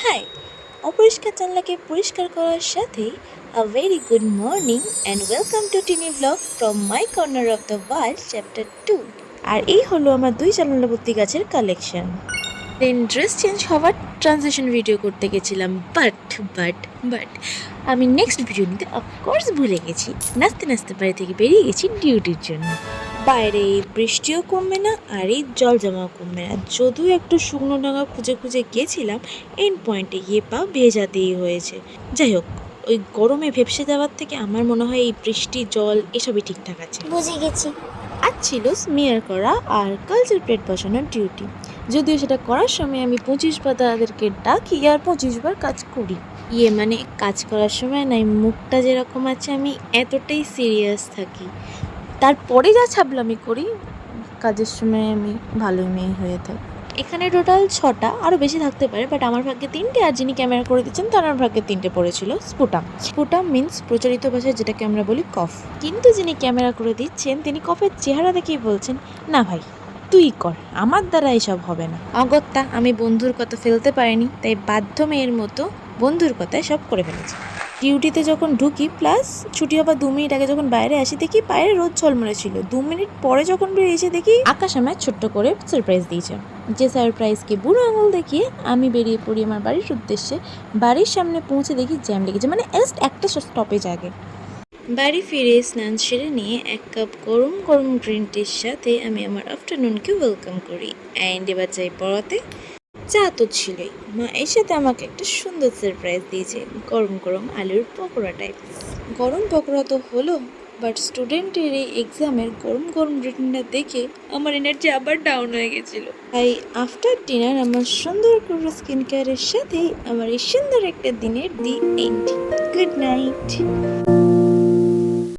High, অপরিষ্কার জানলাকে পরিষ্কার করার সাথে a very good morning and welcome to tiny blog from my corner of the world chapter 2। আর এই হলো আমার 2 জানালাভর্তি গাছের কালেকশন। দেন ড্রেস চেঞ্জ হওয়ার ট্রানজিশন ভিডিও করতে গেছিলাম, বাট আমি নেক্সট ভিডিও নিতে অফকোর্স ভুলে গেছি। নাচতে নাচতে বাড়ি থেকে বেরিয়ে গেছি ডিউটির জন্য। বাইরে বৃষ্টিও কমবে না আর এই জল জমাও কমবে না। যদিও একটু শুকনো ডাঙা খুঁজে খুঁজে গিয়েছিলাম, এন্ড পয়েন্টে গিয়ে পা ভেজাতেই হয়েছে। যাই হোক, ওই গরমে ভেপসে যাওয়ার থেকে আমার মনে হয় এই বৃষ্টি জল এসবই ঠিকঠাক আছে। বুঝে গেছি। আজ ছিল স্মিয়ার করা আর কালচার প্লেট বসানোর ডিউটি। যদিও সেটা করার সময় আমি 25 বার তাদেরকে ডাকি আর 25 বার কাজ করি। মানে কাজ করার সময় নাই, মুখটা যেরকম আছে আমি এতটাই সিরিয়াস থাকি। তারপরে যা ছাবলামি করি, কাজের সময় আমি ভালোই মেয়ে হয়ে থাকি। এখানে টোটাল 6টা, আরও বেশি থাকতে পারে, বাট আমার ভাগ্যে 3টে, আর যিনি ক্যামেরা করে দিচ্ছেন তার ভাগ্যে 3টে পড়েছিল। স্পুটাম মিন্স প্রচলিত ভাষায় যেটাকে আমরা বলি কফ। কিন্তু যিনি ক্যামেরা করে দিচ্ছেন তিনি কফের চেহারা দেখেই বলছেন, না ভাই তুই কর, আমার দ্বারা এসব হবে না। অগত্যা আমি বন্ধুর কথা ফেলতে পারিনি, তাই বাধ্য মেয়ের মতো বন্ধুর কথায় সব করে ফেলেছি। ডিউটিতে যখন ঢুকি প্লাস ছুটি হবার 2 মিনিট আগে যখন বাইরে আসি, দেখি বাইরে রোদ ঝলমলে ছিল। 2 মিনিট পরে যখন বেরিয়ে এসে দেখি আকাশ আমায় ছোট্ট করে সারপ্রাইজ দিয়েছে। যে সারপ্রাইজকে বুড়ো আঙুল দেখিয়ে আমি বেরিয়ে পড়ি আমার বাড়ির উদ্দেশ্যে। বাড়ির সামনে পৌঁছে দেখি জ্যাম লেগেছে, মানে জাস্ট একটা স্টপেজ আগে। বাড়ি ফিরে স্নান সেরে নিয়ে 1 কাপ গরম গরম গ্রিন টির সাথে আমি আমার আফটারনুনকে ওয়েলকাম করি। অ্যান্ড এবার যাই পড়াতে। চা তো ছিলই, মা এর সাথে আমাকে একটা সুন্দর সারপ্রাইজ দিয়েছে, গরম গরম আলুর পকোড়া টাইপ। গরম পকোড়া তো হলো, বাট স্টুডেন্টের এই এক্সামের গরম গরম রিটেনটা দেখে আমার এনার্জি আবার ডাউন হয়ে গেছিলো। তাই আফটার ডিনার আমার সুন্দর করে স্কিন কেয়ারের সাথেই আমার এই সুন্দর একটা দিনের দি এন্ড। Good night.